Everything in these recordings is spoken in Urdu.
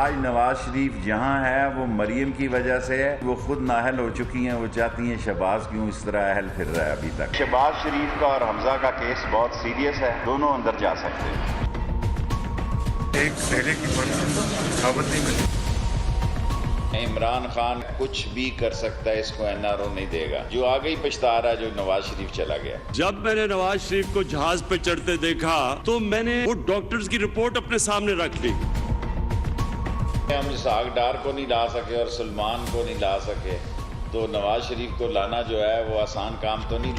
آج نواز شریف جہاں ہے وہ مریم کی وجہ سے ہے. وہ خود نااہل ہو چکی ہیں. وہ چاہتی ہیں شہباز کیوں اس طرح اہل پھر رہا ہے ابھی تک. شہباز شریف کا اور حمزہ کا کیس بہت سیریس ہے. دونوں اندر جا سکتے ہیں. ایک سہرے کی پرسن ثابت نہیں ملی. عمران خان کچھ بھی کر سکتا ہے, اس کو این آر او نہیں دے گا. جو آگے ہی پچھتا رہا جو نواز شریف چلا گیا. جب میں نے نواز شریف کو جہاز پہ چڑھتے دیکھا تو میں نے وہ ڈاکٹرز کی رپورٹ اپنے سامنے رکھ لی. ہم اسحاق ڈار کو نہیں لا سکے اور سلمان کو نہیں لا سکے, تو نواز شریف کو لانا جو ہے وہ آسان کام تو نہیں.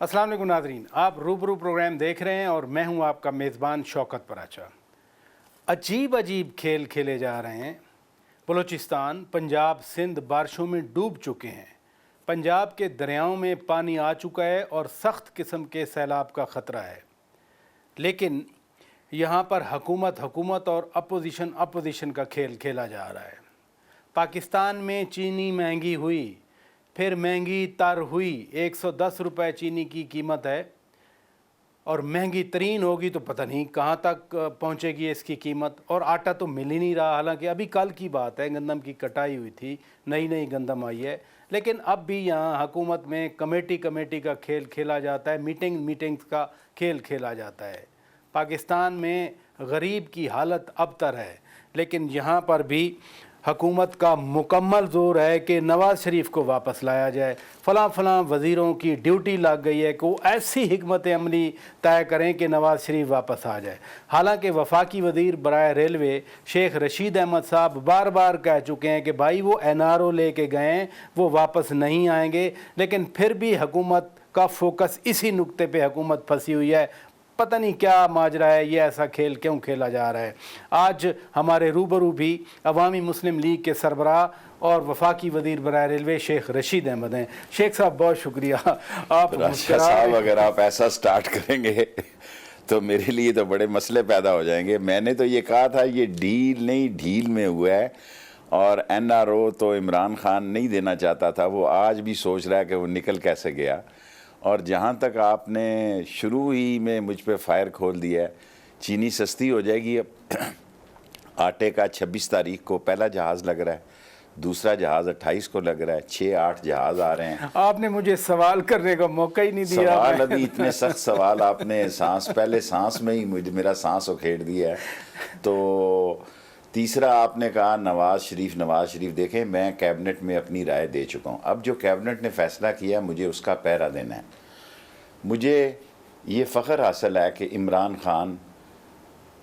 السلام علیکم ناظرین, آپ روبرو پروگرام دیکھ رہے ہیں اور میں ہوں آپ کا میزبان شوکت پراچا. عجیب کھیل کھیلے جا رہے ہیں. بلوچستان, پنجاب, سندھ بارشوں میں ڈوب چکے ہیں. پنجاب کے دریاؤں میں پانی آ چکا ہے اور سخت قسم کے سیلاب کا خطرہ ہے. لیکن یہاں پر حکومت اور اپوزیشن کا کھیل کھیلا جا رہا ہے. پاکستان میں چینی مہنگی ہوئی, پھر مہنگی تر ہوئی. 110 روپے چینی کی قیمت ہے اور مہنگی ترین ہوگی تو پتہ نہیں کہاں تک پہنچے گی اس کی قیمت. اور آٹا تو مل ہی نہیں رہا, حالانکہ ابھی کل کی بات ہے, گندم کی کٹائی ہوئی تھی, نئی گندم آئی ہے. لیکن اب بھی یہاں حکومت میں کمیٹی کا کھیل کھیلا جاتا ہے, میٹنگز کا کھیل کھیلا جاتا ہے. پاکستان میں غریب کی حالت ابتر ہے, لیکن یہاں پر بھی حکومت کا مکمل زور ہے کہ نواز شریف کو واپس لایا جائے. فلاں وزیروں کی ڈیوٹی لگ گئی ہے کہ وہ ایسی حکمت عملی طے کریں کہ نواز شریف واپس آ جائے. حالانکہ وفاقی وزیر برائے ریلوے شیخ رشید احمد صاحب بار کہہ چکے ہیں کہ بھائی وہ این آر او لے کے گئے ہیں, وہ واپس نہیں آئیں گے. لیکن پھر بھی حکومت کا فوکس اسی نقطے پہ حکومت پھنسی ہوئی ہے. پتہ نہیں کیا ماجرا ہے, یہ ایسا کھیل کیوں کھیلا جا رہا ہے. آج ہمارے روبرو بھی عوامی مسلم لیگ کے سربراہ اور وفاقی وزیر برائے ریلوے شیخ رشید احمد ہیں. شیخ صاحب بہت شکریہ. آپ صاحب اگر آپ ایسا سٹارٹ کریں گے تو میرے لیے تو بڑے مسئلے پیدا ہو جائیں گے. میں نے تو یہ کہا تھا یہ ڈیل نہیں ڈھیل میں ہوا ہے, اور این آر او تو عمران خان نہیں دینا چاہتا تھا. وہ آج بھی سوچ رہا ہے کہ وہ نکل کیسے گیا. اور جہاں تک آپ نے شروع ہی میں مجھ پہ فائر کھول دیا ہے, چینی سستی ہو جائے گی. اب آٹے کا 26 تاریخ کو پہلا جہاز لگ رہا ہے, دوسرا جہاز 28 کو لگ رہا ہے, 6-8 جہاز آ رہے ہیں. آپ نے مجھے سوال کرنے کا موقع ہی نہیں دیا. سوال ابھی اتنے سخت سوال آپ نے پہلے سانس میں ہی میرا سانس اکھیڑ دیا ہے. تو تیسرا آپ نے کہا نواز شریف. دیکھیں میں کیبنٹ میں اپنی رائے دے چکا ہوں. اب جو کیبنٹ نے فیصلہ کیا مجھے اس کا پہرا دینا ہے. مجھے یہ فخر حاصل ہے کہ عمران خان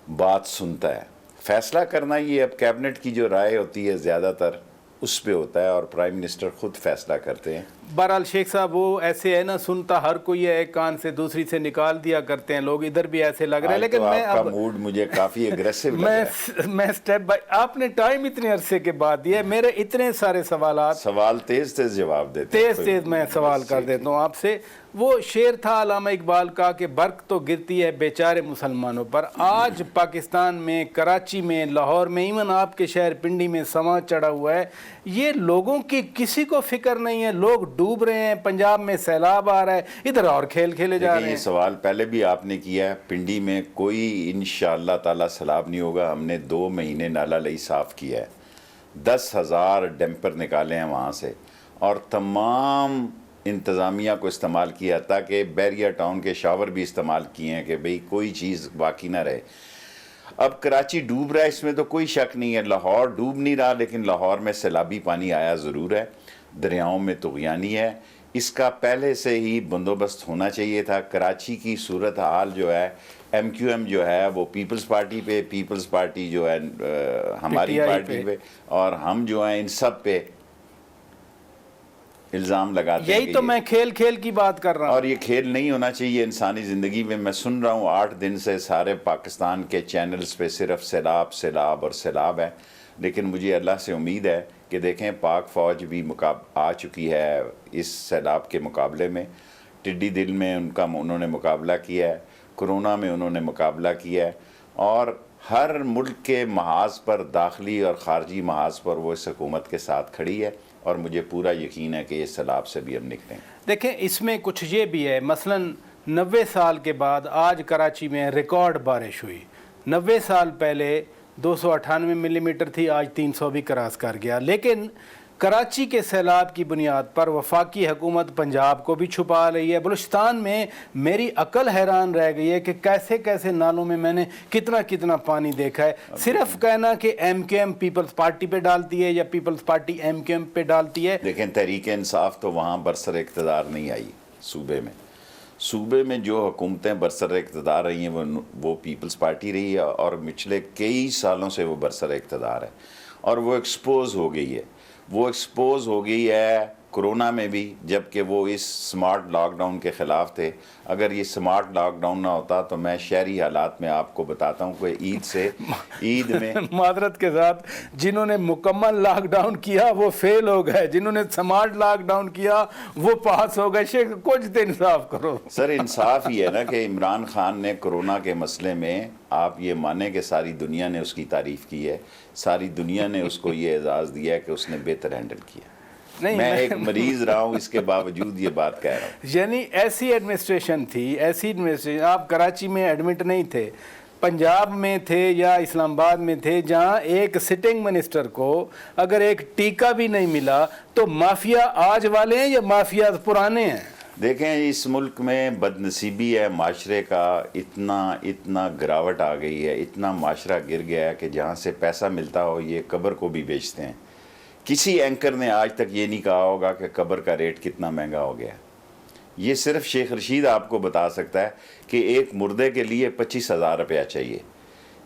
بات سنتا ہے. فیصلہ کرنا یہ اب کیبنٹ کی جو رائے ہوتی ہے زیادہ تر اس پہ ہوتا ہے, اور پرائم منسٹر خود فیصلہ کرتے ہیں. بہرحال شیخ صاحب وہ ایسے ہے نا, سنتا ہر کوئی ہے, ایک کان سے دوسری سے نکال دیا کرتے ہیں لوگ. ادھر بھی ایسے لگ رہا ہے. لیکن میں آپ کا موڈ مجھے کافی ایگریسو لگ رہا ہے. میں سٹیپ بائی, آپ نے ٹائم اتنے عرصے کے بعد دیا, میرے اتنے سارے سوال تیز جواب دیتے تیز میں سوال کر دیتا ہوں آپ سے. وہ شعر تھا علامہ اقبال کا کہ برق تو گرتی ہے بیچارے مسلمانوں پر. آج پاکستان میں, کراچی میں, لاہور میں, ایون آپ کے شہر پنڈی میں سماں چڑھا ہوا ہے. یہ لوگوں کی کسی کو فکر نہیں ہے, لوگ ڈوب رہے ہیں. پنجاب میں سیلاب آ رہا ہے, ادھر اور کھیل کھیلے جا رہے ہیں. یہ سوال پہلے بھی آپ نے کیا ہے. پنڈی میں کوئی انشاءاللہ تعالی سیلاب نہیں ہوگا. ہم نے 2 مہینے نالا لئی صاف کیا ہے, 10,000 ڈیمپر نکالے ہیں وہاں سے, اور تمام انتظامیہ کو استعمال کیا, تاکہ بیریا ٹاؤن کے شاور بھی استعمال کیے ہیں کہ بھئی کوئی چیز باقی نہ رہے. اب کراچی ڈوب رہا ہے, اس میں تو کوئی شک نہیں ہے. لاہور ڈوب نہیں رہا, لیکن لاہور میں سیلابی پانی آیا ضرور ہے. دریاؤں میں طغیانی ہے. اس کا پہلے سے ہی بندوبست ہونا چاہیے تھا. کراچی کی صورتحال جو ہے, ایم کیو ایم جو ہے وہ پیپلز پارٹی پہ, پیپلز پارٹی جو ہے ہماری پارٹی پہ, اور ہم جو ہیں ان سب پہ الزام لگاتے ہیں. یہی تو میں کھیل کی بات کر رہا ہوں. اور یہ کھیل نہیں ہونا چاہیے انسانی زندگی میں. میں سن رہا ہوں 8 دن سے سارے پاکستان کے چینلز پہ صرف سیلاب ہے. لیکن مجھے اللہ سے امید ہے کہ دیکھیں پاک فوج بھی آ چکی ہے اس سیلاب کے مقابلے میں. ٹڈی دل میں انہوں نے مقابلہ کیا ہے, کرونا میں انہوں نے مقابلہ کیا ہے, اور ہر ملک کے محاذ پر, داخلی اور خارجی محاذ پر وہ اس حکومت کے ساتھ کھڑی ہے. اور مجھے پورا یقین ہے کہ اس سیلاب سے بھی ہم نکلیں. دیکھیں اس میں کچھ یہ بھی ہے, مثلاً 90 سال کے بعد آج کراچی میں ریکارڈ بارش ہوئی. 90 سال پہلے 298 ملی میٹر تھی، آج 300 بھی کراس کر گیا. لیکن کراچی کے سیلاب کی بنیاد پر وفاقی حکومت پنجاب کو بھی چھپا رہی ہے. بلوچستان میں میری عقل حیران رہ گئی ہے کہ کیسے کیسے نالوں میں میں نے کتنا کتنا پانی دیکھا ہے. صرف کہنا کہ M Q M Peoples Party پہ ڈالتی ہے یا Peoples Party M Q M پہ ڈالتی ہے. لیکن تحریک انصاف تو وہاں برسر اقتدار نہیں آئی. صوبے میں جو حکومتیں برسر اقتدار رہی ہیں وہ پیپلز پارٹی رہی ہے، اور پچھلے کئی سالوں سے وہ برسر اقتدار ہے، اور وہ ایکسپوز ہو گئی ہے کرونا میں بھی، جبکہ وہ اس سمارٹ لاک ڈاؤن کے خلاف تھے. اگر یہ سمارٹ لاک ڈاؤن نہ ہوتا تو میں شہری حالات میں آپ کو بتاتا ہوں کہ عید میں معذرت کے ساتھ جنہوں نے مکمل لاک ڈاؤن کیا وہ فیل ہو گئے، جنہوں نے سمارٹ لاک ڈاؤن کیا وہ پاس ہو گئے. شیخ کچھ تو انصاف کرو. سر انصاف ہی ہے نا کہ عمران خان نے کرونا کے مسئلے میں، آپ یہ مانیں کہ ساری دنیا نے اس کی تعریف کی ہے، ساری دنیا نے اس کو یہ اعزاز دیا ہے کہ اس نے بہتر ہینڈل کیا. میں ایک مریض رہا ہوں، اس کے باوجود یہ بات کہہ رہا ہوں. یعنی ایسی ایڈمنسٹریشن تھی، آپ کراچی میں ایڈمٹ نہیں تھے، پنجاب میں تھے یا اسلام آباد میں تھے، جہاں ایک سٹنگ منسٹر کو اگر ایک ٹیکہ بھی نہیں ملا تو مافیا آج والے ہیں یا مافیا پرانے ہیں؟ دیکھیں اس ملک میں بدنصیبی ہے معاشرے کا، اتنا گراوٹ آ گئی ہے، اتنا معاشرہ گر گیا ہے کہ جہاں سے پیسہ ملتا ہو یہ قبر کو بھی بیچتے ہیں. کسی اینکر نے آج تک یہ نہیں کہا ہوگا کہ قبر کا ریٹ کتنا مہنگا ہو گیا ہے. یہ صرف شیخ رشید آپ کو بتا سکتا ہے کہ ایک مردے کے لیے 25,000 روپیہ چاہیے.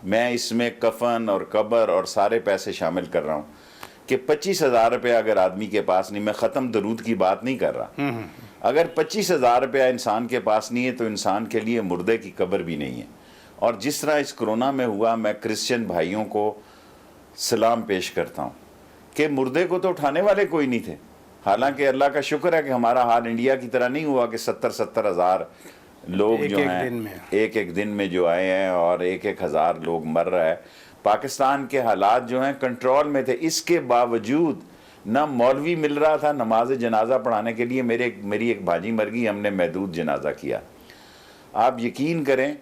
میں اس میں کفن اور قبر اور سارے پیسے شامل کر رہا ہوں کہ 25,000 روپیہ اگر آدمی کے پاس نہیں، میں ختم درود کی بات نہیں کر رہا، اگر 25,000 روپیہ انسان کے پاس نہیں ہے تو انسان کے لیے مردے کی قبر بھی نہیں ہے. اور جس طرح اس کرونا میں ہوا، میں کرسچن بھائیوں کو سلام پیش کرتا ہوں کہ مردے کو تو اٹھانے والے کوئی نہیں تھے. حالانکہ اللہ کا شکر ہے کہ ہمارا حال انڈیا کی طرح نہیں ہوا کہ 70 ہزار لوگ جو ہیں ایک دن میں جو آئے ہیں اور 1,000 لوگ مر رہا ہے. پاکستان کے حالات جو ہیں کنٹرول میں تھے. اس کے باوجود نہ مولوی مل رہا تھا نماز جنازہ پڑھانے کے لیے. میری ایک بھاجی مر گئی، ہم نے محدود جنازہ کیا. آپ یقین کریں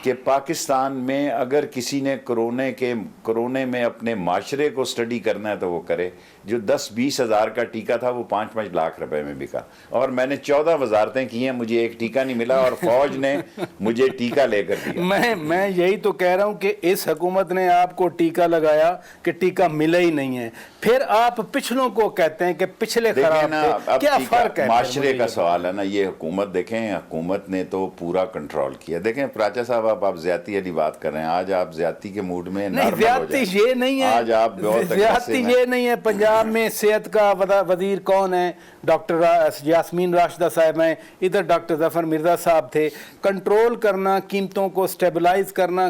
کہ پاکستان میں اگر کسی نے کرونے میں اپنے معاشرے کو سٹڈی کرنا ہے تو وہ کرے. جو 10-20 ہزار کا ٹیکہ تھا وہ 5-5 لاکھ روپے میں بکا، اور میں نے 14 وزارتیں کی ہیں، مجھے ایک ٹیکہ نہیں ملا، اور فوج نے مجھے ٹیکہ لے کر دیا. میں یہی تو کہہ رہا ہوں کہ اس حکومت نے آپ کو ٹیکہ لگایا کہ ٹیکہ ملا ہی نہیں ہے، پھر آپ پچھلوں کو کہتے ہیں کہ پچھلے خراب تھے. کیا فرق ہے؟ معاشرے کا سوال ہے نا. یہ حکومت دیکھیں، حکومت نے تو پورا کنٹرول کیا. دیکھیں پراچا صاحب، آپ زیادتی والی بات کر رہے ہیں. آج آپ زیادتی کے موڈ میں نہیں، زیادتی یہ نہیں ہے، آج آپ زیادتی یہ نہیں ہے. پنجاب میں صحت کا وزیر کون ہے؟ ڈاکٹر یاسمین راشدہ صاحب ہیں، ادھر ڈاکٹر ظفر مرزا صاحب تھے. کنٹرول کرنا، قیمتوں کو سٹیبلائز کرنا،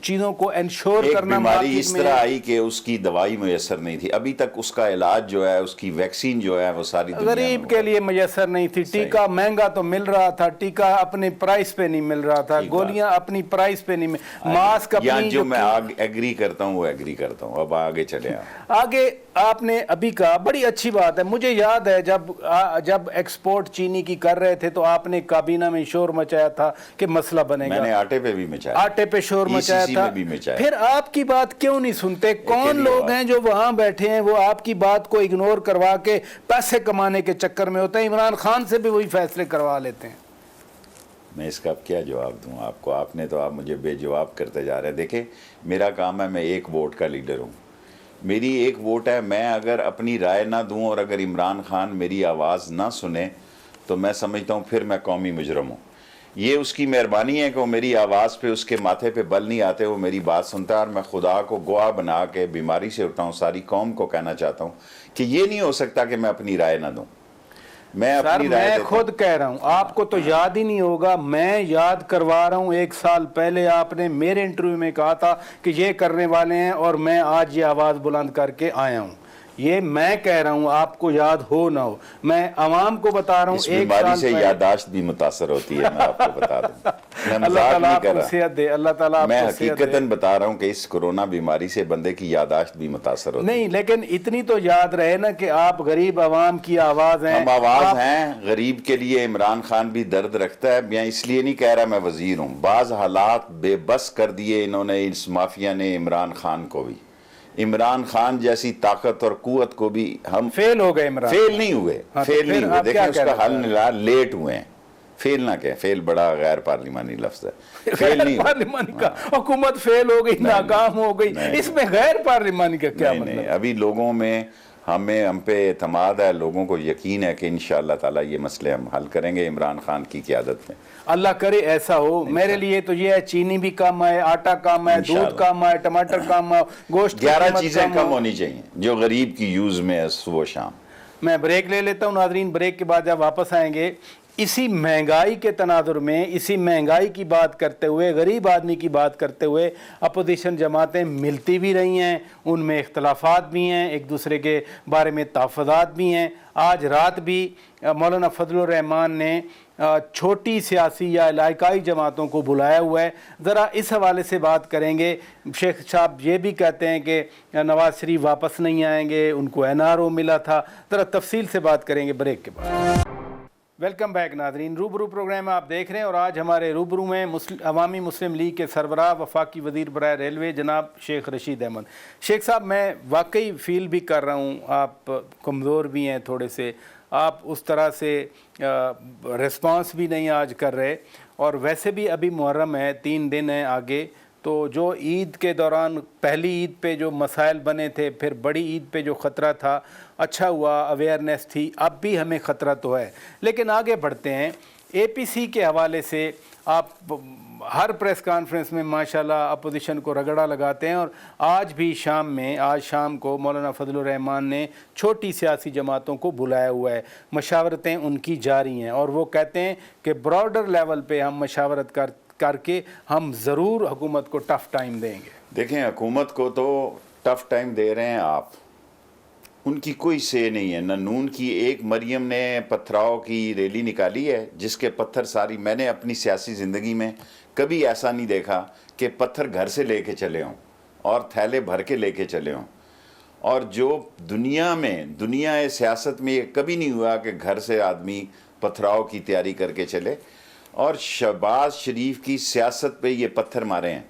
چیزوں کو انشور کرنا. بیماری اس طرح آئی کہ اس کی دوائی میسر نہیں تھی ابھی تک، اس کا علاج جو ہے، اس کی ویکسین جو ہے وہ ساری غریب کے لیے میسر نہیں تھی. ٹیکہ مہنگا تو مل رہا تھا، ٹیکہ اپنے پرائس پہ نہیں مل رہا تھا، گولیاں اپنی پرائس پہ نہیں ماسک اپنی. جو میں ایگری کرتا ہوں وہ ایگری کرتا ہوں. اب آگے چلیں. آگے آپ نے ابھی کہا بڑی اچھی بات ہے. مجھے یاد ہے جب ایکسپورٹ چینی کی کر رہے تھے تو آپ نے کابینہ میں شور مچایا تھا کہ مسئلہ بنے گا. میں نے آٹے پہ بھی مچایا، آٹے پہ شور مچایا تھا. پھر آپ کی بات کیوں نہیں سنتے؟ کون لوگ ہیں جو وہاں بیٹھے ہیں وہ آپ کی بات کو اگنور کروا کے پیسے کمانے کے چکر میں ہوتے ہیں؟ عمران خان سے بھی وہی فیصلے کروا لیتے ہیں. میں اس کا کیا جواب دوں آپ کو؟ آپ نے تو آپ مجھے بے جواب کرتے جا رہے ہیں. دیکھیں میرا کام ہے، میں ایک ووٹ کا لیڈر ہوں. میری ایک ووٹ ہے. میں اگر اپنی رائے نہ دوں اور اگر عمران خان میری آواز نہ سنے تو میں سمجھتا ہوں پھر میں قومی مجرم ہوں. یہ اس کی مہربانی ہے کہ وہ میری آواز پہ، اس کے ماتھے پہ بل نہیں آتے، وہ میری بات سنتا ہے. اور میں خدا کو گواہ بنا کے بیماری سے اٹھا ہوں، ساری قوم کو کہنا چاہتا ہوں کہ یہ نہیں ہو سکتا کہ میں اپنی رائے نہ دوں. میں خود کہہ رہا ہوں، آپ کو تو یاد ہی نہیں ہوگا، میں یاد کروا رہا ہوں. 1 سال پہلے آپ نے میرے انٹرویو میں کہا تھا کہ یہ کرنے والے ہیں، اور میں آج یہ آواز بلند کر کے آیا ہوں. یہ میں کہہ رہا ہوں، آپ کو یاد ہو نہ ہو، میں عوام کو بتا رہا ہوں، اس ایک بیماری سال سے پہلے یادداشت بھی متاثر ہوتی ہے، میں آپ کو بتا دوں، میں اللہ مذاق تعالیٰ نہیں آپ کر کو رہا، صحت دے، اللہ تعالیٰ آپ میں کو صحت دے۔ حقیقتاً بتا رہا ہوں کہ اس کورونا بیماری سے بندے کی یادداشت بھی متاثر ہوتی ہے۔ نہیں، لیکن اتنی تو یاد رہے نا کہ آپ غریب عوام کی آواز ہیں، ہم آواز ہیں غریب کے لیے۔ عمران خان بھی درد رکھتا ہے، میں اس لیے نہیں کہہ رہا میں وزیر ہوں، بعض حالات بے بس کر دیے انہوں نے، اس مافیا نے عمران خان کو بھی، عمران خان جیسی طاقت اور قوت کو بھی ہم فیل ہو گئے عمران، فیل نہیں ہوئے، ہاں، تو فیل پھر نہیں ہوئے، آپ دیکھیں کیا اس کا کہنا حل ملا، لیٹ ہوئے ہیں، فیل نہ کہیں، فیل بڑا غیر پارلیمانی لفظ ہے، فیل نہیں ہوئے۔ پارلیمانی کا حکومت فیل ہو گئی، ناکام ہو گئی، اس میں غیر پارلیمانی کا کیا نہیں مطلب؟ نہیں، ابھی لوگوں میں ہم پہ اعتماد ہے، لوگوں کو یقین ہے کہ انشاءاللہ تعالی یہ مسئلے ہم حل کریں گے عمران خان کی قیادت میں۔ اللہ کرے ایسا ہو۔ میرے لیے تو یہ ہے، چینی بھی کم آئے، آٹا کم آئے، دودھ کم آئے، ٹماٹر کم آئے، گوشت کی 11 قیمت چیزیں کم ہو۔ ہونی چاہیے جو غریب کی یوز میں ہے صبح و شام۔ میں بریک لے لیتا ہوں ناظرین، بریک کے بعد جب واپس آئیں گے، اسی مہنگائی کے تناظر میں، اسی مہنگائی کی بات کرتے ہوئے، غریب آدمی کی بات کرتے ہوئے، اپوزیشن جماعتیں ملتی بھی رہی ہیں، ان میں اختلافات بھی ہیں، ایک دوسرے کے بارے میں تحفظات بھی ہیں۔ آج رات بھی مولانا فضل الرحمان نے چھوٹی سیاسی یا علاقائی جماعتوں کو بلایا ہوا ہے، ذرا اس حوالے سے بات کریں گے۔ شیخ صاحب یہ بھی کہتے ہیں کہ نواز شریف واپس نہیں آئیں گے، ان کو NRO ملا تھا، ذرا تفصیل سے بات کریں گے بریک کے بعد۔ ویلکم بیک ناظرین، روبرو پروگرام آپ دیکھ رہے ہیں، اور آج ہمارے روبرو میں عوامی مسلم لیگ کے سربراہ وفاقی وزیر برائے ریلوے جناب شیخ رشید احمد۔ شیخ صاحب، میں واقعی فیل بھی کر رہا ہوں، آپ کمزور بھی ہیں تھوڑے سے، آپ اس طرح سے ریسپانس بھی نہیں آج کر رہے، اور ویسے بھی ابھی محرم ہے، 3 دن ہیں آگے، تو جو عید کے دوران پہلی عید پہ جو مسائل بنے تھے، پھر بڑی عید پہ جو خطرہ تھا، اچھا ہوا اویئرنیس تھی، اب بھی ہمیں خطرہ تو ہے، لیکن آگے بڑھتے ہیں۔ APC کے حوالے سے آپ ہر پریس کانفرنس میں ماشاءاللہ اپوزیشن کو رگڑا لگاتے ہیں، اور آج بھی آج شام کو مولانا فضل الرحمان نے چھوٹی سیاسی جماعتوں کو بلایا ہوا ہے، مشاورتیں ان کی جاری ہیں، اور وہ کہتے ہیں کہ براڈر لیول پہ ہم مشاورت کر کے ہم ضرور حکومت کو ٹف ٹائم دیں گے۔ دیکھیں، حکومت کو تو ٹف ٹائم دے رہے ہیں آپ، ان کی کوئی سے نہیں ہے۔ نہ نون کی ایک مریم نے پتھراؤ کی ریلی نکالی ہے جس کے پتھر میں نے اپنی سیاسی زندگی میں کبھی ایسا نہیں دیکھا کہ پتھر گھر سے لے کے چلے ہوں اور تھیلے بھر کے لے کے چلے ہوں، اور جو دنیا سیاست میں یہ کبھی نہیں ہوا کہ گھر سے آدمی پتھراؤ کی تیاری کر کے چلے، اور شہباز شریف کی سیاست پہ یہ پتھر مارے ہیں،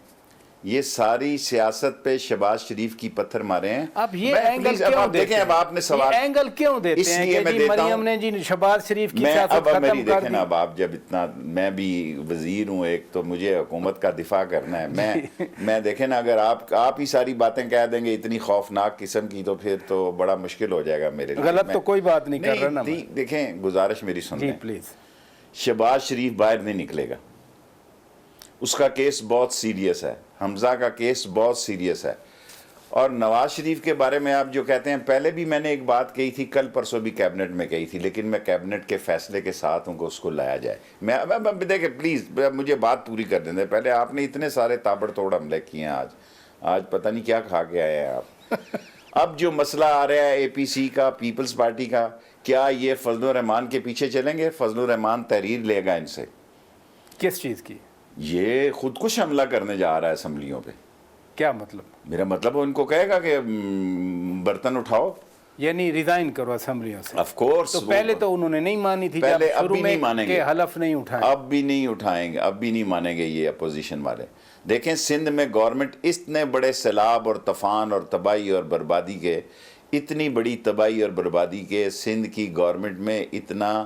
یہ ساری سیاست پہ شہباز شریف کی پتھر مارے ہیں۔ اب یہ اینگل کیوں دیتے ہیں؟ اب آپ نے سوال یہ اینگل کیوں دیتے ہیں کہ جی مریم نے جی شہباز شریف کی سیاست ختم کر دی؟ دیکھیں اب آپ جب اتنا، میں بھی وزیر ہوں ایک، تو مجھے حکومت کا دفاع کرنا ہے، میں دیکھیں نا، اگر آپ ہی ساری باتیں کہہ دیں گے اتنی خوفناک قسم کی، تو پھر تو بڑا مشکل ہو جائے گا میرے لیے۔ غلط تو کوئی بات نہیں کر رہا نا۔ دیکھیں، گزارش میری سن جی لیں، پلیز۔ شہباز شریف باہر نہیں نکلے گا، اس کا کیس بہت سیریس ہے، حمزہ کا کیس بہت سیریس ہے، اور نواز شریف کے بارے میں آپ جو کہتے ہیں، پہلے بھی میں نے ایک بات کہی تھی، کل پرسوں بھی کیبنٹ میں کہی تھی، لیکن میں کیبنٹ کے فیصلے کے ساتھ ان کو اس کو لایا جائے۔ دیکھیں پلیز مجھے بات پوری کر دیں، پہلے آپ نے اتنے سارے تابڑ توڑ حملے کیے ہیں، آج پتہ نہیں کیا کھا کے آئے ہیں آپ۔ اب جو مسئلہ آ رہا ہے APC کا، پیپلز پارٹی کا، کیا یہ فضل الرحمان کے پیچھے چلیں گے؟ فضل الرحمان تحریر لے گا ان سے۔ کس چیز کی؟ یہ خودکش حملہ کرنے جا رہا ہے اسمبلیوں پہ۔ کیا مطلب؟ میرا مطلب وہ ان کو کہے گا کہ برتن اٹھاؤ، یعنی ریزائن کرو اسمبلیوں سے۔ آف کورس، تو پہلے تو انہوں نے نہیں مانی تھی، پہلے، جب اب شروع بھی میں نہیں مانیں کہ گے، حلف نہیں اٹھائیں، اب بھی نہیں اٹھائیں گے، اب بھی نہیں مانیں گے یہ اپوزیشن والے۔ دیکھیں سندھ میں گورنمنٹ اتنے بڑے سیلاب اور طوفان اور تباہی اور بربادی کے، اتنی بڑی تباہی اور بربادی کے سندھ کی گورنمنٹ میں اتنا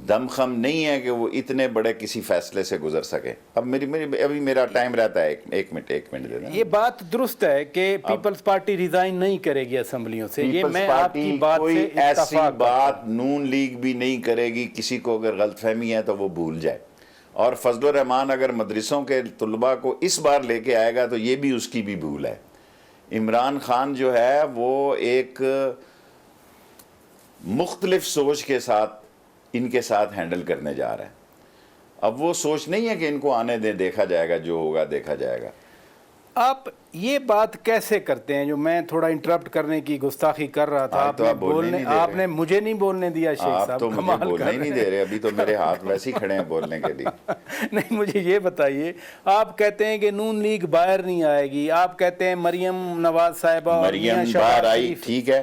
دم خم نہیں ہے کہ وہ اتنے بڑے کسی فیصلے سے گزر سکے۔ اب ابھی میرا ٹائم رہتا ہے، ایک منٹ دے دیں۔ یہ بات درست ہے کہ پیپلز پارٹی ریزائن نہیں کرے گی اسمبلیوں سے، یہ میں آپ کی بات کوئی سے ایسی اتفاق بات نون لیگ بھی نہیں کرے گی، کسی کو اگر غلط فہمی ہے تو وہ بھول جائے، اور فضل الرحمان اگر مدرسوں کے طلباء کو اس بار لے کے آئے گا تو یہ بھی اس کی بھی بھول ہے۔ عمران خان جو ہے وہ ایک مختلف سوچ کے ساتھ ان کے ساتھ ہینڈل کرنے جا رہا ہے۔ اب وہ سوچ نہیں ہے کہ ان کو آنے دیں، دیکھا جائے گا، جو ہوگا دیکھا جائے گا۔ آپ یہ بات کیسے کرتے ہیں جو میں تھوڑا انٹرپٹ کرنے کی گستاخی کر رہا تھا؟ آج تو آپ بولنے نہیں دے رہے. آپ نے مجھے نہیں بولنے دیا شیخ آپ صاحب. تو مجھے کمال بولنے کر ہی نہیں رہے دے رہے. ابھی تو میرے ہاتھ ویسے ہی کھڑے ہیں بولنے کے لیے. نہیں مجھے یہ بتائیے، آپ کہتے ہیں کہ نون لیگ باہر نہیں آئے گی، آپ کہتے ہیں مریم نواز صاحبہ اور میاں مریم شہباز باہر آئی، شریف. ٹھیک ہے.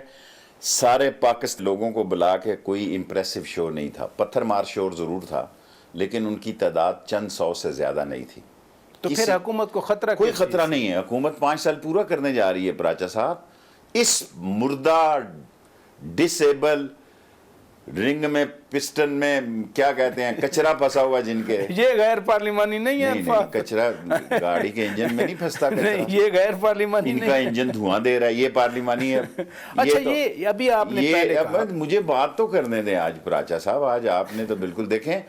سارے پاکستان لوگوں کو بلا کے کوئی امپریسو شو نہیں تھا. پتھر مار شور ضرور تھا لیکن ان کی تعداد چند سو سے زیادہ نہیں تھی. تو پھر حکومت کو خطرہ کوئی کس چیز خطرہ نہیں ہے. حکومت 5 سال پورا کرنے جا رہی ہے پراچا صاحب. اس مردہ ڈسیبل رنگ میں پسٹن میں کیا کہتے ہیں کچرا پھنسا ہوا جن کے. یہ غیر پارلیمانی نہیں ہے نہیں الفاظ؟ کچرا گاڑی کے انجن میں نہیں پھنستا نہیں کچرا. یہ غیر پارلیمانی ان نہیں کا ہے. انجن دھواں دے رہا ہے، یہ پارلیمانی ہے. اچھا یہ ابھی آپ نے پہلے کہا، مجھے بات تو کرنے دیں آج پراچا صاحب. آج آپ نے تو بالکل دیکھیں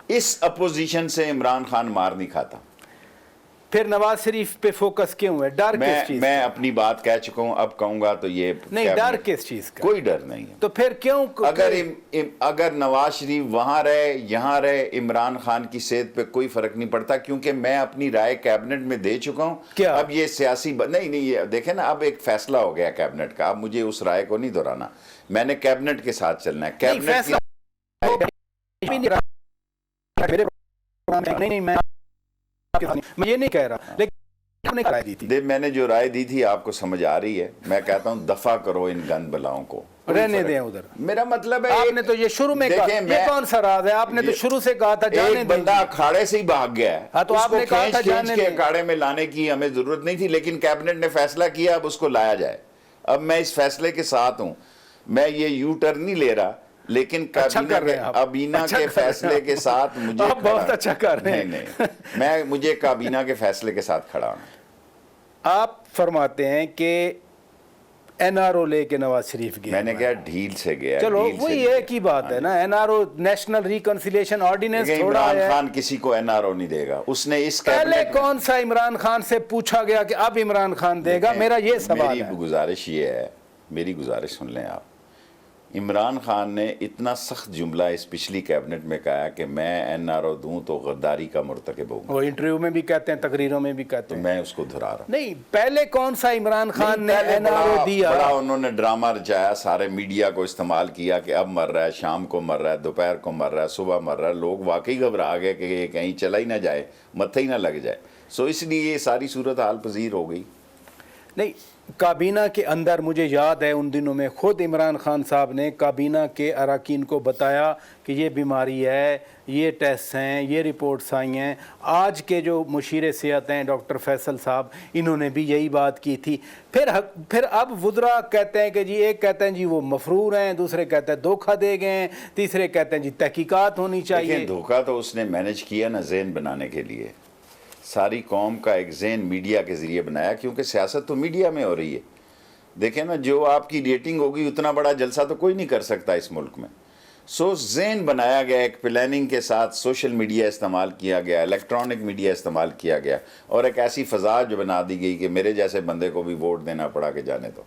اس اپوزیشن سے عمران خان مار نہیں کھاتا. پھر نواز شریف پہ فوکس کیوں ہے؟ ڈر کس چیز میں کا؟ اپنی بات کہہ چکا ہوں، اب کہوں گا تو یہ نہیں ڈر کس چیز کا؟ کوئی ڈر نہیں ہے. تو پھر کیوں اگر نواز شریف وہاں رہے یہاں رہے عمران خان کی صحت پہ کوئی فرق نہیں پڑتا، کیونکہ میں اپنی رائے کیبنٹ میں دے چکا ہوں. کیا؟ اب یہ سیاسی نہیں یہ دیکھیں نا، اب ایک فیصلہ ہو گیا کیبنٹ کا. اب مجھے اس رائے کو نہیں دہرانا، میں نے کیبنٹ کے ساتھ چلنا ہے. کیبنٹ میں یہ نہیں کہہ رہا، لیکن میں نے جو رائے دی تھی آپ کو سمجھ آ رہی ہے. میں کہتا ہوں دفع کرو ان گند بلاؤں کو، رہنے دیں ادھر. میرا مطلب ہے آپ نے تو یہ شروع میں کہا، یہ کون سا راز ہے؟ آپ نے تو شروع سے کہا تھا جانے دیں. ایک بندہ اکھاڑے سے ہی بھاگ گیا ہے. ہاں تو آپ نے کہا تھا جانے کے دیں. اکھاڑے میں لانے کی ہمیں ضرورت نہیں تھی، لیکن کیبنٹ نے فیصلہ کیا اب اس کو لایا جائے. اب میں اس فیصلے کے ساتھ ہوں. میں یہ یو ٹرن نہیں لے رہا، لیکن کابینہ کے فیصلے کے ساتھ مجھے بہت اچھا کر رہے ہیں. نہیں مجھے کابینہ کے فیصلے کے ساتھ کھڑا ہوں. آپ فرماتے ہیں کہ این آر او لے کے نواز شریف گیا. میں نے کہا ڈھیل سے گیا. چلو وہی ایک ہی بات ہے نا. N R O national reconciliation ordinance تھوڑا ہے. عمران خان کسی کو این آر او نہیں دے گا. اس نے اس پہلے کون سا عمران خان سے پوچھا گیا کہ اب عمران خان دے گا؟ میرا یہ سوال ہے. میری گزارش یہ ہے، میری گزارش سن لیں آپ. عمران خان نے اتنا سخت جملہ اس پچھلی کیبنٹ میں کہا کہ میں این آر او دوں تو غداری کا مرتکب ہوں. وہ انٹرویو میں بھی کہتے ہیں، تقریروں میں بھی کہتے ہیں. میں اس کو دھرا رہا ہوں. نہیں پہلے کون سا عمران خان نے این آر او دیا؟ بڑا انہوں نے ڈرامہ رچایا، سارے میڈیا کو استعمال کیا کہ اب مر رہا ہے، شام کو مر رہا ہے، دوپہر کو مر رہا ہے، صبح مر رہا ہے. لوگ واقعی گھبرا گئے کہ یہ کہیں چلا ہی نہ جائے، متھے ہی نہ لگ جائے. اس لیے یہ ساری صورتحال پذیر ہو گئی. نہیں کابینہ کے اندر مجھے یاد ہے ان دنوں میں خود عمران خان صاحب نے کابینہ کے اراکین کو بتایا کہ یہ بیماری ہے، یہ ٹیسٹ ہیں، یہ رپورٹس آئی ہیں. آج کے جو مشیر صحت ہیں ڈاکٹر فیصل صاحب، انہوں نے بھی یہی بات کی تھی. پھر اب وزراء کہتے ہیں کہ جی، ایک کہتے ہیں جی وہ مفرور ہیں، دوسرے کہتے ہیں دھوکہ دے گئے ہیں، تیسرے کہتے ہیں جی تحقیقات ہونی چاہیے. لیکن دھوکہ تو اس نے مینج کیا نا ذہن بنانے کے لیے. ساری قوم کا ایک ذہن میڈیا کے ذریعے بنایا، کیونکہ سیاست تو میڈیا میں ہو رہی ہے. دیکھیں نا، جو آپ کی ریٹنگ ہوگی اتنا بڑا جلسہ تو کوئی نہیں کر سکتا اس ملک میں. ذہن بنایا گیا، ایک پلاننگ کے ساتھ سوشل میڈیا استعمال کیا گیا، الیکٹرانک میڈیا استعمال کیا گیا، اور ایک ایسی فضا جو بنا دی گئی کہ میرے جیسے بندے کو بھی ووٹ دینا پڑا کہ جانے تو.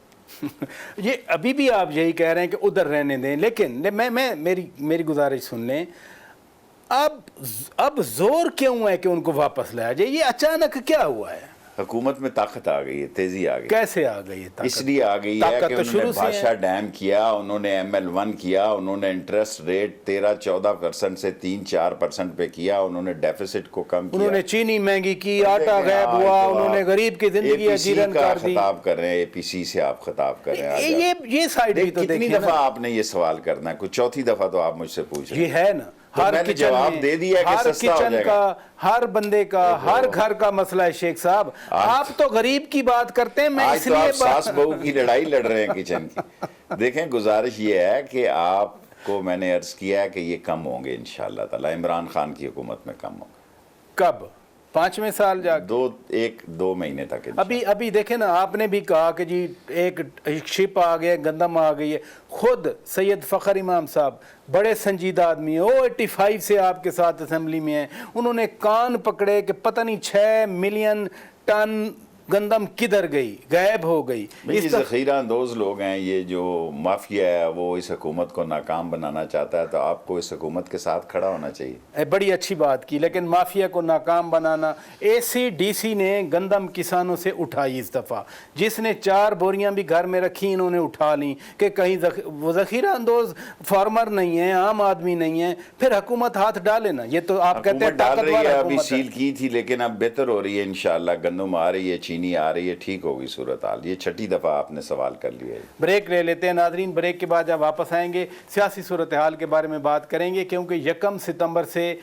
یہ ابھی بھی آپ یہی کہہ رہے ہیں کہ ادھر رہنے دیں، لیکن میری گزارش سن لیں. اب زور کیوں ہے کہ ان کو واپس لایا جائے؟ یہ اچانک کیا ہوا ہے؟ حکومت میں طاقت آ گئی ہے، تیزی آ گئی. کیسے آ گئی ہے طاقت؟ اس لیے آ گئی ہے کہ انہوں نے بادشاہ ڈیم کیا، انہوں نے ML1 کیا، انہوں نے انٹرسٹ ریٹ 13-14% سے 3-4% پہ کیا، انہوں نے ڈیفیسٹ کو کم کیا، انہوں نے چینی مہنگی کی، آٹا غائب ہوا، انہوں نے غریب کی زندگی اجیرن کر دی. خطاب کر رہے ہیں APC سے، آپ خطاب کر رہے ہیں. یہ سائیڈ بھی تو کتنی دیکھیں. دفعہ آپ نے یہ سوال کرنا ہے؟ کوئی چوتھی دفعہ تو آپ مجھ سے پوچھ رہے ہیں. یہ ہے نا، ہر میں نے جواب دے دیا کہ سستا ہو جائے گا. ہر بندے کا، ہر گھر کا مسئلہ ہے. شیخ صاحب آپ تو غریب کی بات کرتے ہیں، میں آج اس تو آپ لیے ساس بہو کی لڑائی لڑ رہے ہیں کچن کی. دیکھیں گزارش یہ ہے کہ آپ کو میں نے عرض کیا ہے کہ یہ کم ہوں گے انشاءاللہ تعالی. عمران خان کی حکومت میں کم ہوں گے. کب؟ 5ویں سال جا 2 مہینے تک. ابھی دیکھیں نا، آپ نے بھی کہا کہ جی ایک شپ آ گئے، گندم آ گئی ہے. خود سید فخر امام صاحب بڑے سنجیدہ آدمی ہیں، وہ 85 سے آپ کے ساتھ اسمبلی میں ہیں. انہوں نے کان پکڑے کہ پتہ نہیں 6 ملین ٹن گندم کدھر گئی، غائب ہو گئی. یہ اس طرح ذخیرہ اندوز لوگ ہیں، یہ جو مافیا ہے وہ اس حکومت کو ناکام بنانا چاہتا ہے، تو آپ کو اس حکومت کے ساتھ کھڑا ہونا چاہیے. بڑی اچھی بات کی، لیکن مافیا کو ناکام بنانا. اے سی ڈی سی نے گندم کسانوں سے اٹھائی اس دفعہ، جس نے 4 بوریاں بھی گھر میں رکھی انہوں نے اٹھا لیں کہ کہیں وہ ذخیرہ اندوز فارمر نہیں ہیں، عام آدمی نہیں ہیں. پھر حکومت ہاتھ ڈالے نا. یہ تو آپ کہتے ہیں حکومت ڈال رہی طاقتور ہے، ابھی حکومت ہے. سیل کی تھی لیکن اب بہتر ہو رہی ہے انشاءاللہ. گندم آ رہی ہے، چینی آ رہی ہے، ٹھیک ہوگی صورتحال. یہ 6ٹھی دفعہ آپ نے سوال کر لیا ہے. بریک لے لیتے ہیں ناظرین. بریک کے بعد جب واپس آئیں گے سیاسی صورتحال کے بارے میں بات کریں گے، کیونکہ 1 ستمبر سے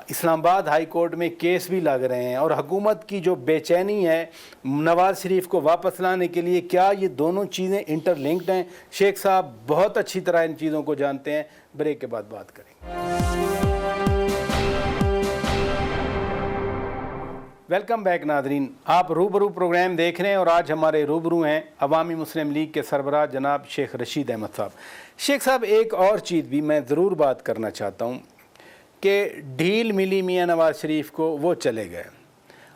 اسلام آباد ہائی کورٹ میں کیس بھی لگ رہے ہیں، اور حکومت کی جو بے چینی ہے نواز شریف کو واپس لانے کے لیے، کیا یہ دونوں چیزیں انٹر لنکڈ ہیں؟ شیخ صاحب بہت اچھی طرح ان چیزوں کو جانتے ہیں. بریک کے بعد بات کریں گے. ویلکم بیک ناظرین. آپ روبرو پروگرام دیکھ رہے ہیں، اور آج ہمارے روبرو ہیں عوامی مسلم لیگ کے سربراہ جناب شیخ رشید احمد صاحب. شیخ صاحب ایک اور چیز بھی میں ضرور بات کرنا چاہتا ہوں کہ ڈھیل ملی میاں نواز شریف کو، وہ چلے گئے.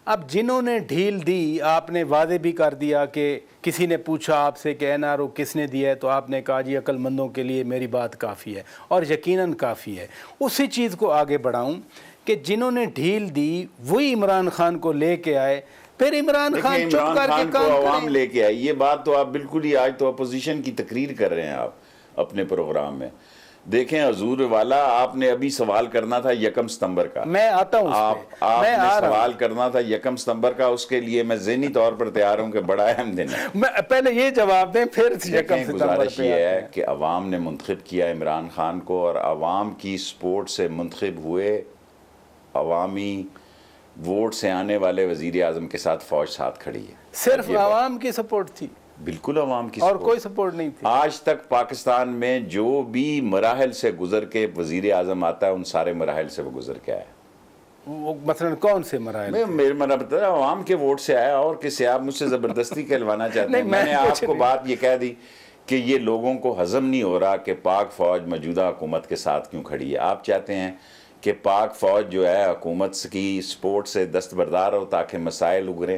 اب جنہوں نے ڈھیل دی، آپ نے واضح بھی کر دیا کہ کسی نے پوچھا آپ سے کہ این آر او کس نے دیا ہے، تو آپ نے کہا جی عقل مندوں کے لیے میری بات کافی ہے، اور یقیناً کافی ہے. اسی چیز کو آگے بڑھاؤں کہ جنہوں نے ڈھیل دی وہی عمران خان کو لے کے آئے. پھر عمران خان چپ کر کے کو عوام کام لے کے آئی. یہ بات تو آپ بالکل ہی آج تو اپوزیشن کی تقریر کر رہے ہیں آپ اپنے پروگرام میں. دیکھیں حضور والا، آپ نے ابھی سوال کرنا تھا 1 ستمبر کا. میں آتا ہوں. آپ نے سوال کرنا تھا 1 ستمبر کا. اس کے لیے میں ذہنی طور پر تیار ہوں کہ بڑا اہم دن ہے. میں پہلے یہ جواب دیں، پھر 1 ستمبر گزارش پہ یہ ہے کہ عوام نے منتخب کیا عمران خان کو، اور عوام کی سپورٹ سے منتخب ہوئے. عوامی ووٹ سے آنے والے وزیر اعظم کے ساتھ فوج ساتھ کھڑی ہے. صرف عوام کی سپورٹ تھی، بالکل عوام کی اور سپورٹ. کوئی سپورٹ نہیں تھی. آج تک پاکستان میں جو بھی مراحل سے گزر کے وزیر اعظم آتا ہے، ان سارے مراحل سے وہ گزر کے آیا. وہ مثلا کون سے مراحل؟ میرے مطلب عوام کے ووٹ سے آیا، اور کسی آپ مجھ سے زبردستی کہلوانا چاہتے ہیں؟ میں نے آپ کو بات یہ کہہ دی کہ یہ لوگوں کو ہضم نہیں ہو رہا کہ پاک فوج موجودہ حکومت کے ساتھ کیوں کھڑی ہے. آپ چاہتے ہیں کہ پاک فوج جو ہے حکومت کی سپورٹ سے دستبردار ہو، تاکہ مسائل اگریں،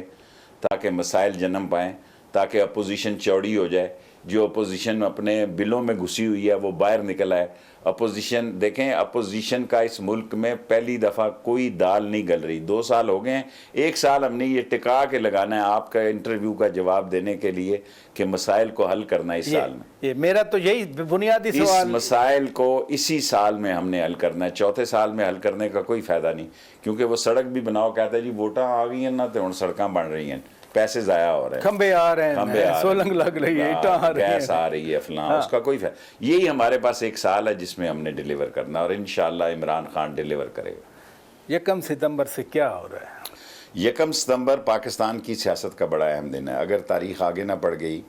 تاکہ مسائل جنم پائیں، تاکہ اپوزیشن چوڑی ہو جائے. جو اپوزیشن اپنے بلوں میں گھسی ہوئی ہے وہ باہر نکل آئے. اپوزیشن دیکھیں، اپوزیشن کا اس ملک میں پہلی دفعہ کوئی دال نہیں گل رہی. 2 سال ہو گئے ہیں. 1 سال ہم نے یہ ٹکا کے لگانا ہے آپ کا انٹرویو کا جواب دینے کے لیے کہ مسائل کو حل کرنا ہے اس سال میں. یہ میرا تو یہی بنیادی اس سوال. مسائل کو اسی سال میں ہم نے حل کرنا ہے. 4تھے سال میں حل کرنے کا کوئی فائدہ نہیں، کیونکہ وہ سڑک بھی بناؤ کہتا ہے جی ووٹاں آ گئی ہیں نا، تو ہن سڑکاں بن رہی ہیں، پیسے ضائع ہو رہے ہیں، کھمبے آ رہے ہیں، سولنگ لگ رہی ہے، اٹاں آ رہی ہیں، گیس آ رہی ہے، فلاں. اس کا کوئی فائدہ. یہی ہمارے پاس 1 سال ہے جس میں ہم نے ڈیلیور کرنا، اور انشاءاللہ عمران خان ڈیلیور کرے گا. 1 ستمبر سے کیا ہو رہا ہے؟ 1 ستمبر پاکستان کی سیاست کا بڑا اہم دن ہے. اگر تاریخ آگے نہ پڑ گئی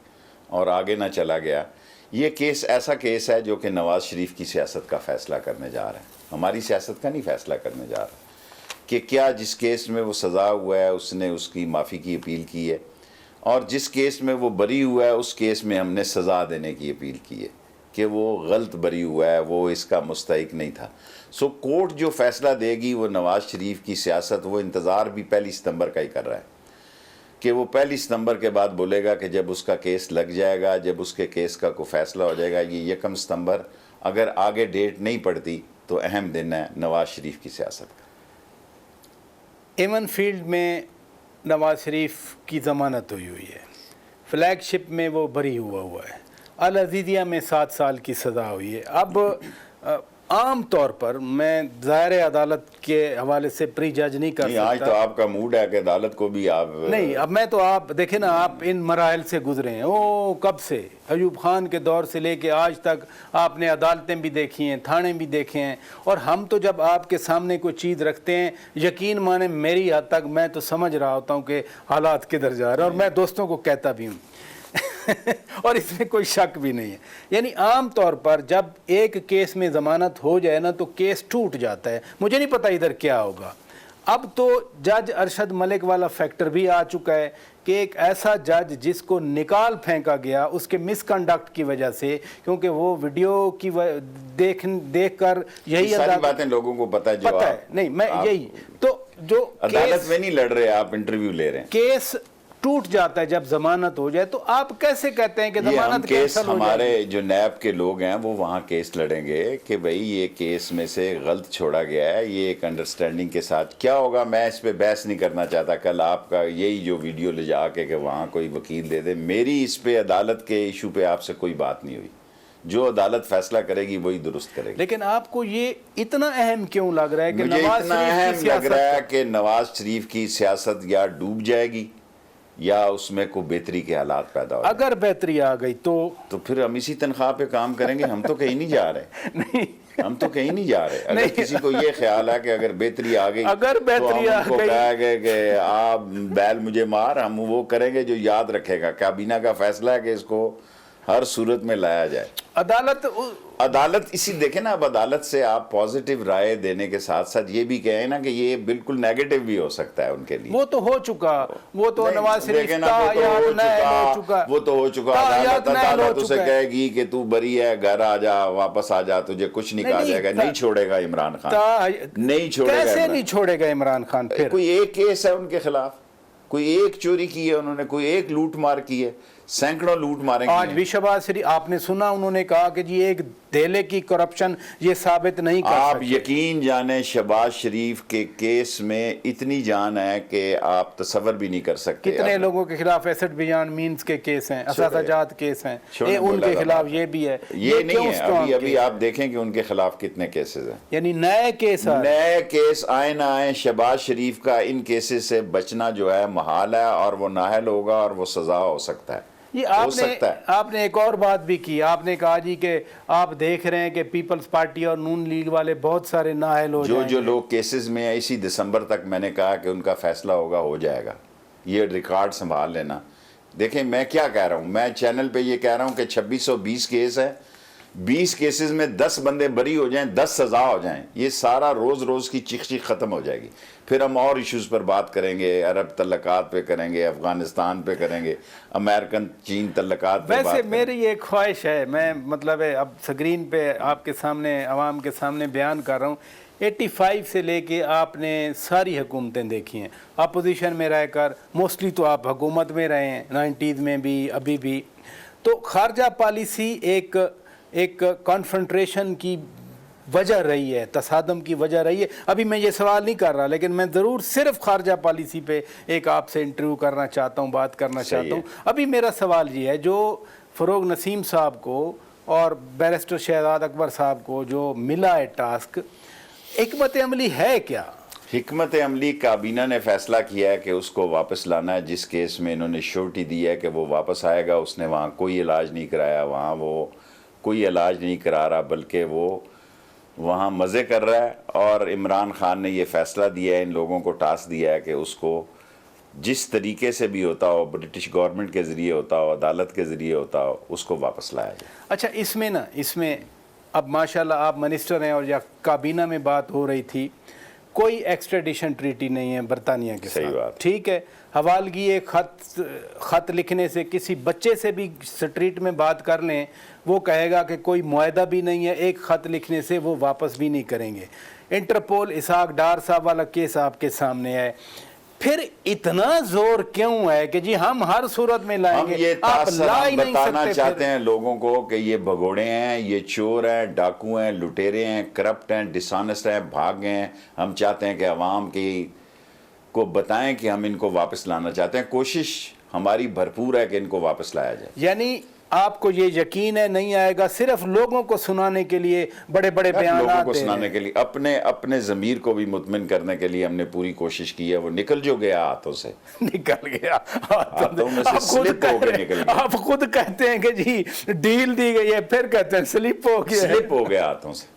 اور آگے نہ چلا گیا، یہ کیس ایسا کیس ہے جو کہ نواز شریف کی سیاست کا فیصلہ کرنے جا رہا ہے. ہماری سیاست کا نہیں فیصلہ کرنے جا رہا کہ کیا جس کیس میں وہ سزا ہوا ہے اس نے اس کی معافی کی اپیل کی ہے، اور جس کیس میں وہ بری ہوا ہے اس کیس میں ہم نے سزا دینے کی اپیل کی ہے کہ وہ غلط بری ہوا ہے، وہ اس کا مستحق نہیں تھا. سو کورٹ جو فیصلہ دے گی وہ نواز شریف کی سیاست، وہ انتظار بھی 1 ستمبر کا ہی کر رہا ہے کہ وہ 1 ستمبر کے بعد بولے گا کہ جب اس کا کیس لگ جائے گا، جب اس کے کیس کا کوئی فیصلہ ہو جائے گا. یہ 1 ستمبر اگر آگے ڈیٹ نہیں پڑتی تو اہم دن ہے نواز شریف کی سیاست کا. ایمن فیلڈ میں نواز شریف کی ضمانت ہوئی ہے، فلیگ شپ میں وہ بری ہوا ہے، العزیزیہ میں 7 سال کی سزا ہوئی ہے. اب عام طور پر میں ظاہر عدالت کے حوالے سے پری جج نہیں کر سکتا. آج تو آپ کا موڈ ہے کہ عدالت کو بھی آپ نہیں، اب میں تو آپ دیکھیں نا، آپ ان مراحل سے گزرے ہیں. کب سے ایوب خان کے دور سے لے کے آج تک آپ نے عدالتیں بھی دیکھی ہیں، تھانے بھی دیکھے ہیں. اور ہم تو جب آپ کے سامنے کوئی چیز رکھتے ہیں، یقین مانے میری حد تک میں تو سمجھ رہا ہوتا ہوں کہ حالات کدھر جا رہے ہیں، اور میں دوستوں کو کہتا بھی ہوں اور اس میں کوئی شک بھی نہیں ہے. یعنی عام طور پر جب ایک کیس میں ضمانت ہو جائے نا تو کیس ٹوٹ جاتا ہے. مجھے نہیں پتہ ادھر کیا ہوگا. اب تو جج ارشد ملک والا فیکٹر بھی آ چکا ہے کہ ایک ایسا جج جس کو نکال پھینکا گیا اس کے مس کنڈکٹ کی وجہ سے، کیونکہ وہ ویڈیو کی دیکھ کر یہی ساری باتیں لوگوں کو پتہ ہے. جو پتہ ہے نہیں، میں یہی تو جو عدالت میں نہیں لڑ رہے، آپ انٹرویو لے رہے ہیں. کیس ٹوٹ جاتا ہے جب ضمانت ہو جائے، تو آپ کیسے کہتے ہیں کہ یہ ہم ضمانت کیس کینسل ہو جائے؟ ہمارے جو نیب کے لوگ ہیں وہ وہاں کیس لڑیں گے کہ بھئی یہ کیس میں سے غلط چھوڑا گیا ہے، یہ ایک انڈرسٹینڈنگ کے ساتھ کیا ہوگا. میں اس پہ بحث نہیں کرنا چاہتا. کل آپ کا یہی جو ویڈیو لے جا کے کہ وہاں کوئی وکیل دے دے، میری اس پہ عدالت کے ایشو پہ آپ سے کوئی بات نہیں ہوئی. جو عدالت فیصلہ کرے گی وہی درست کرے گی. لیکن آپ کو یہ اتنا اہم کیوں لگ رہا ہے کہ مجھے نواز اتنا شریف اہم کی لگ رہا ہے سیاست؟ کہ نواز شریف کی سیاست یا ڈوب جائے گی یا اس میں کوئی بہتری کے حالات پیدا ہو جائیں. اگر بہتری آ گئی تو پھر ہم اسی تنخواہ پہ کام کریں گے. ہم تو کہیں نہیں جا رہے. نہیں، ہم تو کہیں نہیں جا رہے. اگر کسی کو یہ خیال ہے کہ اگر بہتری آ گئی اگر بہتری تو ہم آ ان کو گئی- کہا گیا کہ آپ بیل مجھے مار، ہم وہ کریں گے جو یاد رکھے گا. کابینہ کا فیصلہ ہے کہ اس کو ہر صورت میں لایا جائے. عدالت اسی دیکھیں نا، اب عدالت سے آپ پازیٹیو رائے دینے کے ساتھ ساتھ یہ بھی کہیں نا کہ یہ بالکل نیگیٹو بھی ہو سکتا ہے ان کے لیے. وہ تو ہو چکا، وہ تو نہیں، نواز شریف دیکھیں نا، وہ تو ہو چکا. وہ تو ہو چکا. عدالت اسے کہے گی کہ تو بری ہے، گھر آ جا، واپس آ جا، تجھے کچھ نہیں کہا جائے گا. نہیں چھوڑے گا عمران خان، نہیں چھوڑے گا. کیسے نہیں چھوڑے گا عمران خان؟ پھر کوئی ایک کیس ہے ان کے خلاف، کوئی ایک چوری کی ہے انہوں نے، کوئی ایک لوٹ مار کی ہے، سینکڑوں لوٹ ماریں آج بھی شہباز شریف، آپ نے سنا انہوں نے کہا کہ جی ایک دھیلے کی کرپشن یہ ثابت نہیں کر آپ سکتے. یقین جانیں شہباز شریف کے کیس میں اتنی جان ہے کہ آپ تصور بھی نہیں کر سکتے. کتنے لوگوں کے خلاف ایسڈ بیان مینز کے کیس ہیں، اساتذات کیس ہیں، ان کے خلاف یہ بھی ہے. یہ نہیں ہے. ابھی آپ دیکھیں کہ ان کے خلاف کتنے کیسز ہیں. یعنی نئے کیس آئے نہ آئے، شہباز شریف کا ان کیسز سے بچنا جو ہے محال ہے، اور وہ نااہل ہوگا اور وہ سزا ہو سکتا ہے. یہ آپ نے ایک اور بات بھی کی. آپ نے کہا جی کہ آپ دیکھ رہے ہیں کہ پیپلز پارٹی اور نون لیگ والے بہت سارے نااہل ہو جائیں گے. جو لوگ کیسز میں ہیں اسی دسمبر تک میں نے کہا کہ ان کا فیصلہ ہوگا، ہو جائے گا. یہ ریکارڈ سنبھال لینا. دیکھیں میں کیا کہہ رہا ہوں، میں چینل پہ یہ کہہ رہا ہوں کہ 2620 کیس ہے، 20 کیسز میں 10 بندے بری ہو جائیں، 10 سزا ہو جائیں. یہ سارا روز کی چیخ ختم ہو جائے گی. پھر ہم اور ایشوز پر بات کریں گے، عرب تعلقات پہ کریں گے، افغانستان پہ کریں گے، امریکن چین تعلقات پہ. ویسے میری ایک خواہش ہے، میں مطلب ہے اب سکرین پہ آپ کے سامنے، عوام کے سامنے بیان کر رہا ہوں. 85 سے لے کے آپ نے ساری حکومتیں دیکھی ہیں، اپوزیشن میں رہ کر. موسٹلی تو آپ حکومت میں رہے ہیں، 90s میں بھی، ابھی بھی. تو خارجہ پالیسی ایک کانفرنٹریشن کی وجہ رہی ہے، تصادم کی وجہ رہی ہے. ابھی میں یہ سوال نہیں کر رہا، لیکن میں ضرور صرف خارجہ پالیسی پہ ایک آپ سے انٹرویو کرنا چاہتا ہوں، بات کرنا چاہتا ہوں. ابھی میرا سوال یہ ہے، جو فروغ نسیم صاحب کو اور بیرسٹر شہزاد اکبر صاحب کو جو ملا ہے ٹاسک، حکمت عملی ہے کیا؟ حکمت عملی کابینہ نے فیصلہ کیا ہے کہ اس کو واپس لانا ہے. جس کیس میں انہوں نے شورٹی دی ہے کہ وہ واپس آئے گا، اس نے وہاں کوئی علاج نہیں کرایا، وہاں وہ کوئی علاج نہیں کرا رہا، بلکہ وہ وہاں مزے کر رہا ہے. اور عمران خان نے یہ فیصلہ دیا ہے، ان لوگوں کو ٹاسک دیا ہے کہ اس کو جس طریقے سے بھی ہوتا ہو، برٹش گورنمنٹ کے ذریعے ہوتا ہو، عدالت کے ذریعے ہوتا ہو، اس کو واپس لایا جائے. اچھا، اس میں اب ماشاءاللہ آپ منسٹر ہیں اور یا کابینہ میں بات ہو رہی تھی، کوئی ایکسٹریڈیشن ٹریٹی نہیں ہے برطانیہ کے ساتھ. صحیح بات. ٹھیک ہے، حوالگی ایک خط لکھنے سے کسی بچے سے بھی اسٹریٹ میں بات کر لیں، وہ کہے گا کہ کوئی معاہدہ بھی نہیں ہے، ایک خط لکھنے سے وہ واپس بھی نہیں کریں گے. انٹرپول اسحاق ڈار صاحب والا کیس آپ کے سامنے ہے. پھر اتنا زور کیوں ہے کہ جی ہم ہر صورت میں لائیں گے؟ ہم یہ آپ لا ہی نہیں بتانا سکتے. چاہتے ہیں لوگوں کو کہ یہ بھگوڑے ہیں، یہ چور ہیں، ڈاکو ہیں، لٹیرے ہیں، کرپٹ ہیں، ڈسانسٹ ہیں، بھاگ گئے ہیں. ہم چاہتے ہیں کہ عوام کو بتائیں کہ ہم ان کو واپس لانا چاہتے ہیں. کوشش ہماری بھرپور ہے کہ ان کو واپس لایا جائے. یعنی آپ کو یہ یقین ہے نہیں آئے گا، صرف لوگوں کو سنانے کے لیے بڑے بیانات لوگوں کو سنانے کے لیے، اپنے ضمیر کو بھی مطمئن کرنے کے لیے ہم نے پوری کوشش کی ہے. وہ نکل جو گیا ہاتھوں سے، نکل گیا ہاتھوں میں سے سلپ ہو کے نکل گیا. آپ خود کہتے ہیں کہ جی ڈیل دی گئی ہے، پھر کہتے ہیں سلپ ہو گیا، سلپ ہو گیا ہاتھوں سے.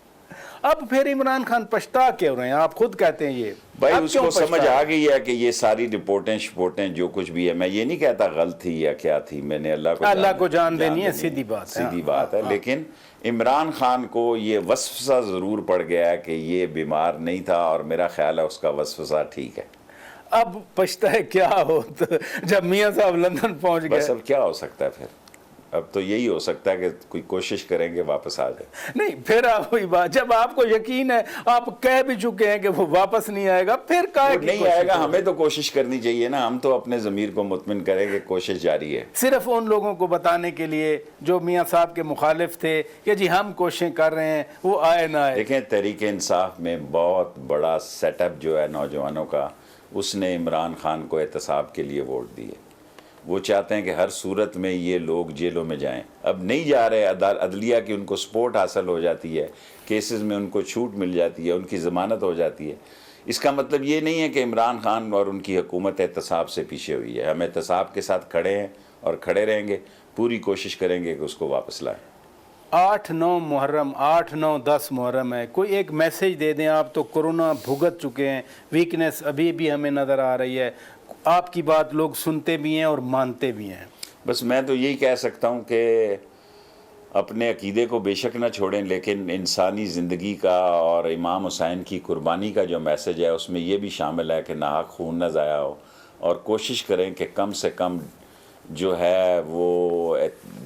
اب پھر عمران خان پچھتا کیوں رہے ہیں؟ آپ خود کہتے ہیں یہ بھائی اس کو سمجھ آ گئی ہے کہ یہ ساری رپورٹیں جو کچھ بھی ہے، میں یہ نہیں کہتا غلط تھی یا کیا تھی، میں نے اللہ کو جان دینی ہے، سیدھی بات ہے. لیکن عمران خان کو یہ وسوسہ ضرور پڑ گیا ہے کہ یہ بیمار نہیں تھا، اور میرا خیال ہے اس کا وسوسہ ٹھیک ہے. اب پچھتا ہے کیا ہو جب میاں صاحب لندن پہنچ گئے؟ بس اب کیا ہو سکتا ہے پھر اب تو یہی ہو سکتا ہے کہ کوئی کوشش کریں گے واپس آ جائے. نہیں پھر آپ وہی بات, جب آپ کو یقین ہے, آپ کہہ بھی چکے ہیں کہ وہ واپس نہیں آئے گا, پھر وہ نہیں آئے گا, ہمیں تو کوشش کرنی چاہیے نا. ہم تو اپنے ضمیر کو مطمئن کریں کہ کوشش جاری ہے. صرف ان لوگوں کو بتانے کے لیے جو میاں صاحب کے مخالف تھے کہ جی ہم کوششیں کر رہے ہیں, وہ آئے نہ آئے. دیکھیں تحریک انصاف میں بہت بڑا سیٹ اپ جو ہے نوجوانوں کا, اس نے عمران خان کو احتساب کے لیے ووٹ دیے. وہ چاہتے ہیں کہ ہر صورت میں یہ لوگ جیلوں میں جائیں. اب نہیں جا رہے, عدلیہ کی ان کو سپورٹ حاصل ہو جاتی ہے, کیسز میں ان کو چھوٹ مل جاتی ہے, ان کی ضمانت ہو جاتی ہے. اس کا مطلب یہ نہیں ہے کہ عمران خان اور ان کی حکومت احتساب سے پیچھے ہوئی ہے. ہم احتساب کے ساتھ کھڑے ہیں اور کھڑے رہیں گے, پوری کوشش کریں گے کہ اس کو واپس لائیں. 8-9 محرم, 8-9-10 محرم ہے, کوئی ایک میسیج دے دیں. آپ تو کورونا بھگت چکے ہیں, ویکنس ابھی بھی ہمیں نظر آ رہی ہے, آپ کی بات لوگ سنتے بھی ہیں اور مانتے بھی ہیں. بس میں تو یہی کہہ سکتا ہوں کہ اپنے عقیدے کو بے شک نہ چھوڑیں, لیکن انسانی زندگی کا اور امام حسین کی قربانی کا جو میسج ہے اس میں یہ بھی شامل ہے کہ ناحق خون نہ ضائع ہو, اور کوشش کریں کہ کم سے کم جو ہے وہ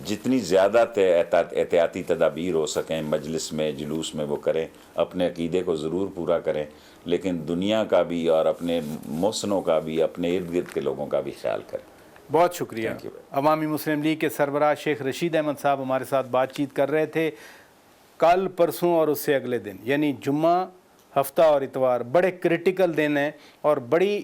جتنی زیادہ احتیاطی تدابیر ہو سکیں مجلس میں جلوس میں وہ کریں. اپنے عقیدے کو ضرور پورا کریں, لیکن دنیا کا بھی اور اپنے محسنوں کا بھی, اپنے ارد گرد کے لوگوں کا بھی خیال کریں. بہت شکریہ. عوامی مسلم لیگ کے سربراہ شیخ رشید احمد صاحب ہمارے ساتھ بات چیت کر رہے تھے. کل پرسوں اور اس سے اگلے دن یعنی جمعہ, ہفتہ اور اتوار بڑے کرٹیکل دن ہیں, اور بڑی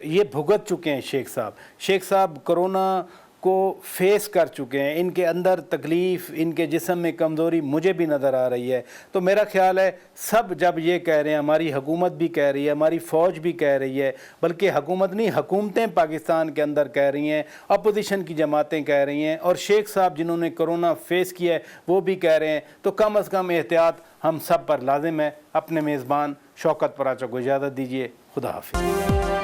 یہ بھگت چکے ہیں شیخ صاحب. شیخ صاحب کرونا کو فیس کر چکے ہیں, ان کے اندر تکلیف, ان کے جسم میں کمزوری مجھے بھی نظر آ رہی ہے. تو میرا خیال ہے سب جب یہ کہہ رہے ہیں, ہماری حکومت بھی کہہ رہی ہے, ہماری فوج بھی کہہ رہی ہے, بلکہ حکومت نہیں حکومتیں پاکستان کے اندر کہہ رہی ہیں, اپوزیشن کی جماعتیں کہہ رہی ہیں, اور شیخ صاحب جنہوں نے کرونا فیس کیا ہے وہ بھی کہہ رہے ہیں, تو کم از کم احتیاط ہم سب پر لازم ہے. اپنے میزبان شوکت پراچا کو اجازت دیجیے. خدا حافظ.